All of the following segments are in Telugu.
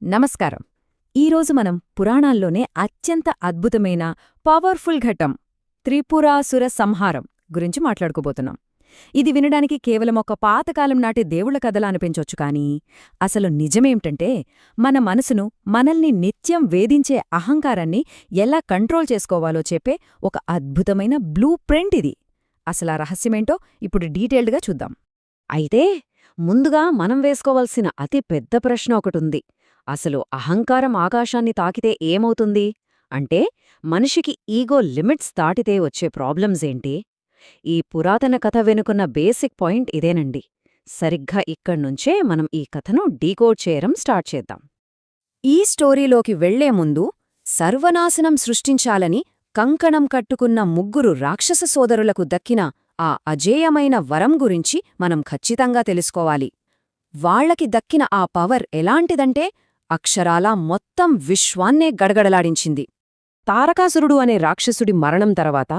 నమస్కారం. ఈరోజు మనం పురాణాల్లోనే అత్యంత అద్భుతమైన పవర్ఫుల్ ఘట్టం త్రిపురాసుర సంహారం గురించి మాట్లాడుకోబోతున్నాం. ఇది వినడానికి కేవలం ఒక పాతకాలం నాటి దేవుళ్ల కథలా అనిపించొచ్చు, కానీ అసలు నిజమేమిటంటే మన మనసును, మనల్ని నిత్యం వేధించే అహంకారాన్ని ఎలా కంట్రోల్ చేసుకోవాలో చెప్పే ఒక అద్భుతమైన బ్లూ ప్రింట్ ఇది. అసలా రహస్యమేంటో ఇప్పుడు డీటెయిల్డ్గా చూద్దాం. అయితే ముందుగా మనం వేసుకోవలసిన అతి పెద్ద ప్రశ్న ఒకటుంది. అసలు అహంకారం ఆకాశాన్ని తాకితే ఏమవుతుంది? అంటే మనిషికి ఈగో లిమిట్స్ దాటితే వచ్చే ప్రాబ్లమ్స్ ఏంటి? ఈ పురాతన కథ వెనుకున్న బేసిక్ పాయింట్ ఇదేనండి. సరిగ్గా ఇక్కడ్నుంచే మనం ఈ కథను డీకోడ్ చేయడం స్టార్ట్ చేద్దాం. ఈ స్టోరీలోకి వెళ్లే ముందు సర్వనాశనం సృష్టించాలని కంకణం కట్టుకున్న ముగ్గురు రాక్షస సోదరులకు దక్కిన ఆ అజేయమైన వరం గురించి మనం ఖచ్చితంగా తెలుసుకోవాలి. వాళ్లకి దక్కిన ఆ పవర్ ఎలాంటిదంటే అక్షరాలా మొత్తం విశ్వాన్నే గడగడలాడించింది. తారకాసురుడు అనే రాక్షసుడి మరణం తర్వాత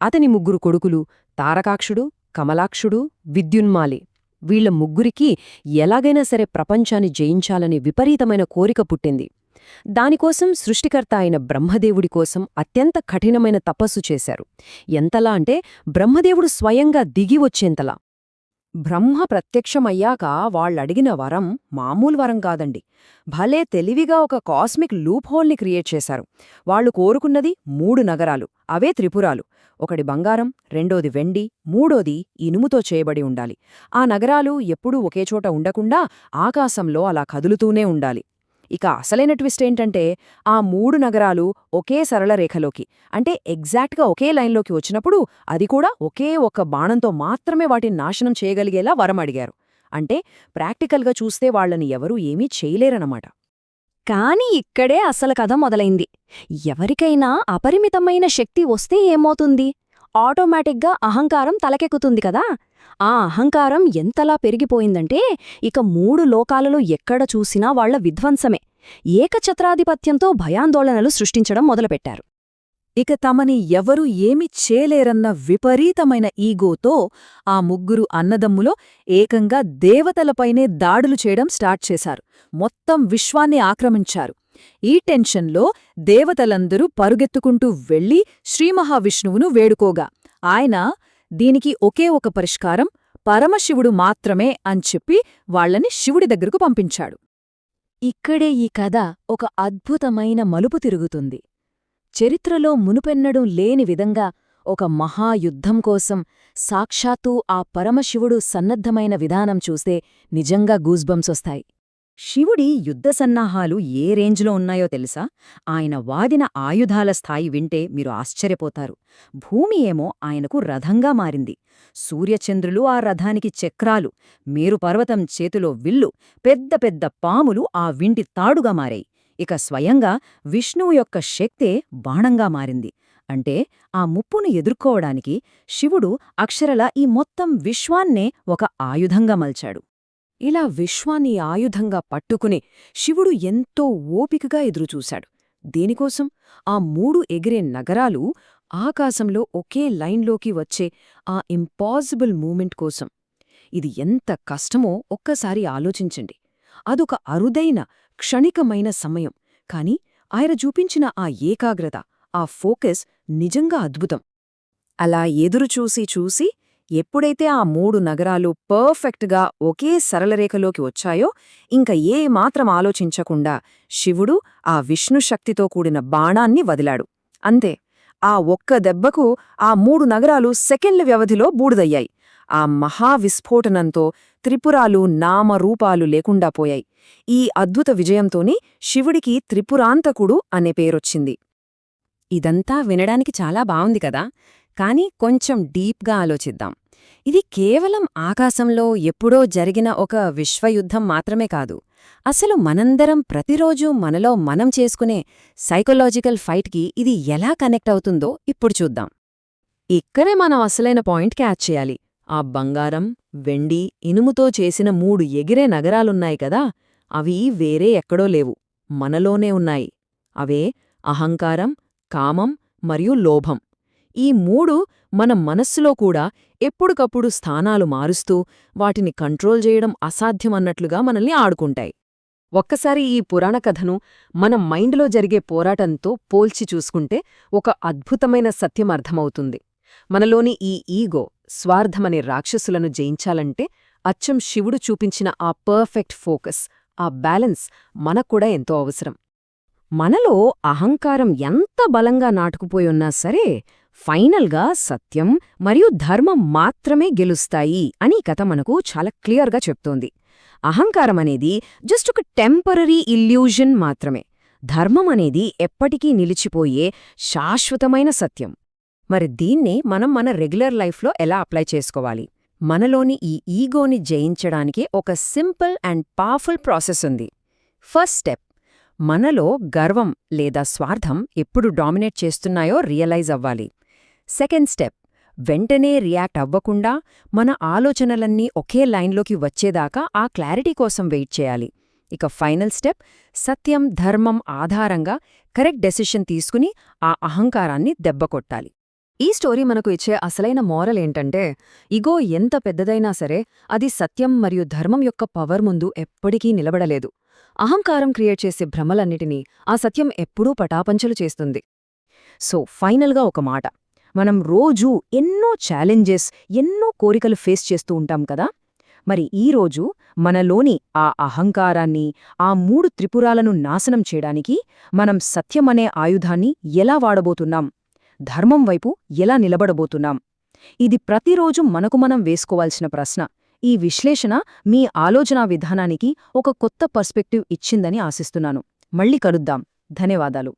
అతని ముగ్గురు కొడుకులు తారకాక్షుడు, కమలాక్షుడు, విద్యున్మాలి, వీళ్ల ముగ్గురికి ఎలాగైనా సరే ప్రపంచాన్ని జయించాలని విపరీతమైన కోరిక పుట్టింది. దానికోసం సృష్టికర్త అయిన బ్రహ్మదేవుడి కోసం అత్యంత కఠినమైన తపస్సు చేశారు. ఎంతలా అంటే బ్రహ్మదేవుడు స్వయంగా దిగివచ్చేంతలా. బ్రహ్మ ప్రత్యక్షమయ్యాక వాళ్ళడిగిన వరం మామూలు వరం కాదండి. భలే తెలివిగా ఒక కాస్మిక్ లూప్ హోల్ని క్రియేట్ చేశారు. వాళ్లు కోరుకున్నది 3 నగరాలు, అవే త్రిపురాలు. ఒకటి బంగారం, రెండోది వెండి, మూడోది ఇనుముతో చేయబడి ఉండాలి. ఆ నగరాలు ఎప్పుడూ ఒకేచోట ఉండకుండా ఆకాశంలో అలా కదులుతూనే ఉండాలి. ఇక అసలైన ట్విస్ట్ ఏంటంటే ఆ 3 నగరాలు ఒకే సరళ రేఖలోకి, అంటే ఎగ్జాక్ట్గా ఒకే లైన్లోకి వచ్చినప్పుడు అది కూడా ఒకే ఒక్క బాణంతో మాత్రమే వాటిని నాశనం చేయగలిగేలా వరం అడిగారు. అంటే ప్రాక్టికల్గా చూస్తే వాళ్లని ఎవరూ ఏమీ చేయలేరన్నమాట. కాని ఇక్కడే అసలు కథ మొదలైంది. ఎవరికైనా అపరిమితమైన శక్తి వస్తే ఏమవుతుంది? ఆటోమేటిక్గా అహంకారం తలకెక్కుతుంది కదా. ఆ అహంకారం ఎంతలా పెరిగిపోయిందంటే ఇక 3 లోకాలలో ఎక్కడ చూసినా వాళ్ల విధ్వంసమే. ఏకఛత్రాధిపత్యంతో భయాందోళనలు సృష్టించడం మొదలుపెట్టారు. ఇక తమని ఎవరూ ఏమీ చేయలేరన్న విపరీతమైన ఈగోతో ఆ ముగ్గురు అన్నదమ్ములో ఏకంగా దేవతలపైనే దాడులు చేయడం స్టార్ట్ చేశారు. మొత్తం విశ్వాన్ని ఆక్రమించారు. ఈ టెన్షన్లో దేవతలందరూ పరుగెత్తుకుంటూ వెళ్లి శ్రీమహావిష్ణువును వేడుకోగా ఆయన దీనికి ఒకే ఒక పరిష్కారం పరమశివుడు మాత్రమే అని చెప్పి వాళ్లని శివుడి దగ్గరకు పంపించాడు. ఇక్కడే ఈ కథ ఒక అద్భుతమైన మలుపు తిరుగుతుంది. చరిత్రలో మునుపెన్నడూ లేని విధంగా ఒక మహాయుద్ధం కోసం సాక్షాత్తూ ఆ పరమశివుడు సన్నద్ధమైన విధానం చూస్తే నిజంగా గూస్బంప్సొస్తాయి. శివుడి యుద్ధ సన్నాహాలు ఏ రేంజ్లో ఉన్నాయో తెలుసా? ఆయన వాడిన ఆయుధాల స్థాయి వింటే మీరు ఆశ్చర్యపోతారు. భూమి ఏమో ఆయనకు రథంగా మారింది. సూర్యచంద్రులు ఆ రథానికి చక్రాలు, మేరుపర్వతం చేతిలో విల్లు, పెద్ద పెద్ద పాములు ఆ వింటి తాడుగా మారాయి. ఇక స్వయంగా విష్ణువు యొక్క శక్తే బాణంగా మారింది. అంటే ఆ ముప్పును ఎదుర్కోవడానికి శివుడు అక్షరలా ఈ మొత్తం విశ్వాన్నే ఒక ఆయుధంగా మల్చాడు. ఇలా విశ్వాన్ని ఆయుధంగా పట్టుకుని శివుడు ఎంతో ఓపికగా ఎదురుచూశాడు. దేనికోసం? ఆ 3 ఎగిరే నగరాలు ఆకాశంలో ఒకే లైన్లోకి వచ్చే ఆ ఇంపాసిబుల్ మూమెంట్ కోసం. ఇది ఎంత కష్టమో ఒక్కసారి ఆలోచించండి. అదొక అరుదైన, క్షణికమైన సమయం. కాని ఆయన చూపించిన ఆ ఏకాగ్రత, ఆ ఫోకస్ నిజంగా అద్భుతం. అలా ఎదురుచూసి చూసి ఎప్పుడైతే ఆ 3 నగరాలు పర్ఫెక్ట్గా ఒకే సరళరేఖలోకి వచ్చాయో ఇంక ఏమాత్రం ఆలోచించకుండా శివుడు ఆ విష్ణుశక్తితో కూడిన బాణాన్ని వదిలాడు. అంతే, ఆ ఒక్క దెబ్బకు ఆ 3 నగరాలు సెకండ్ల వ్యవధిలో బూడిదయ్యాయి. ఆ మహావిస్ఫోటనంతో త్రిపురాలు నామరూపాలు లేకుండా పోయాయి. ఈ అద్భుత విజయంతోనే శివుడికి త్రిపురాంతకుడు అనే పేరొచ్చింది. ఇదంతా వినడానికి చాలా బావుంది కదా, కానీ కొంచెం డీప్గా ఆలోచిద్దాం. ఇది కేవలం ఆకాశంలో ఎప్పుడో జరిగిన ఒక విశ్వయుద్ధం మాత్రమే కాదు. అసలు మనందరం ప్రతిరోజూ మనలో మనం చేసుకునే సైకలాజికల్ ఫైట్కి ఇది ఎలా కనెక్ట్ అవుతుందో ఇప్పుడు చూద్దాం. ఇక్కడే మనం అసలైన పాయింట్ క్యాచ్ చేయాలి. ఆ బంగారం, వెండి, ఇనుముతో చేసిన 3 ఎగిరే నగరాలున్నాయి కదా, అవి వేరే ఎక్కడో లేవు, మనలోనే ఉన్నాయి. అవే అహంకారం, కామం మరియు లోభం. ఈ 3 మన మనస్సులో కూడా ఎప్పుడుకప్పుడు స్థానాలు మారుస్తూ వాటిని కంట్రోల్ చేయడం అసాధ్యమన్నట్లుగా మనల్ని ఆడుకుంటాయి. ఒక్కసారి ఈ పురాణ కథను మన మైండ్లో జరిగే పోరాటంతో పోల్చి చూసుకుంటే ఒక అద్భుతమైన సత్యం అర్థమవుతుంది. మనలోని ఈ ఈగో, స్వార్థమనే రాక్షసులను జయించాలంటే అచ్చం శివుడు చూపించిన ఆ పర్ఫెక్ట్ ఫోకస్, ఆ బ్యాలెన్స్ మనక్కూడా ఎంతో అవసరం. మనలో అహంకారం ఎంత బలంగా నాటుకుపోయున్నా సరే ఫైనల్గా సత్యం మరియు ధర్మం మాత్రమే గెలుస్తాయి అని ఈ కథ మనకు చాలా క్లియర్గా చెప్తోంది. అహంకారం అనేది జస్ట్ ఒక టెంపరరీ ఇల్యూజన్ మాత్రమే. ధర్మం అనేది ఎప్పటికీ నిలిచిపోయే శాశ్వతమైన సత్యం. మరి దీన్నే మనం మన రెగ్యులర్ లైఫ్లో ఎలా అప్లై చేసుకోవాలి? మనలోని ఈ ఈగోని జయించడానికి ఒక సింపుల్ అండ్ పవర్ఫుల్ ప్రాసెస్ ఉంది. ఫస్ట్ స్టెప్, మనలో గర్వం లేదా స్వార్థం ఎప్పుడు డామినేట్ చేస్తున్నాయో రియలైజ్ అవ్వాలి. సెకండ్ స్టెప్, వెంటనే రియాక్ట్ అవ్వకుండా మన ఆలోచనలన్నీ ఒకే లైన్లోకి వచ్చేదాకా ఆ క్లారిటీ కోసం వెయిట్ చేయాలి. ఇక ఫైనల్ స్టెప్, సత్యం, ధర్మం ఆధారంగా కరెక్ట్ డెసిషన్ తీసుకుని ఆ అహంకారాన్ని దెబ్బకొట్టాలి. ఈ స్టోరీ మనకు ఇచ్చే అసలైన మోరల్ ఏంటంటే, ఇగో ఎంత పెద్దదైనా సరే అది సత్యం మరియు ధర్మం యొక్క పవర్ ముందు ఎప్పటికీ నిలబడలేదు. అహంకారం క్రియేట్ చేసే భ్రమలన్నిటినీ ఆ సత్యం ఎప్పుడూ పటాపంచలు చేస్తుంది. సో ఫైనల్గా ఒక మాట, మనం రోజూ ఎన్నో ఛాలెంజెస్, ఎన్నో కోరికలు ఫేస్ చేస్తూ ఉంటాం కదా. మరి ఈరోజు మనలోని ఆ అహంకారాన్ని, ఆ 3 త్రిపురాలను నాశనం చేయడానికి మనం సత్యమనే ఆయుధాన్ని ఎలా వాడబోతున్నాం? ధర్మం వైపు ఎలా నిలబడబోతున్నాం? ఇది ప్రతిరోజు మనకు మనం వేసుకోవాల్సిన ప్రశ్న. ఈ విశ్లేషణ మీ ఆలోచనా విధానానికి ఒక కొత్త పర్స్పెక్టివ్ ఇచ్చిందని ఆశిస్తున్నాను. మళ్ళీ కలుద్దాం. ధన్యవాదాలు.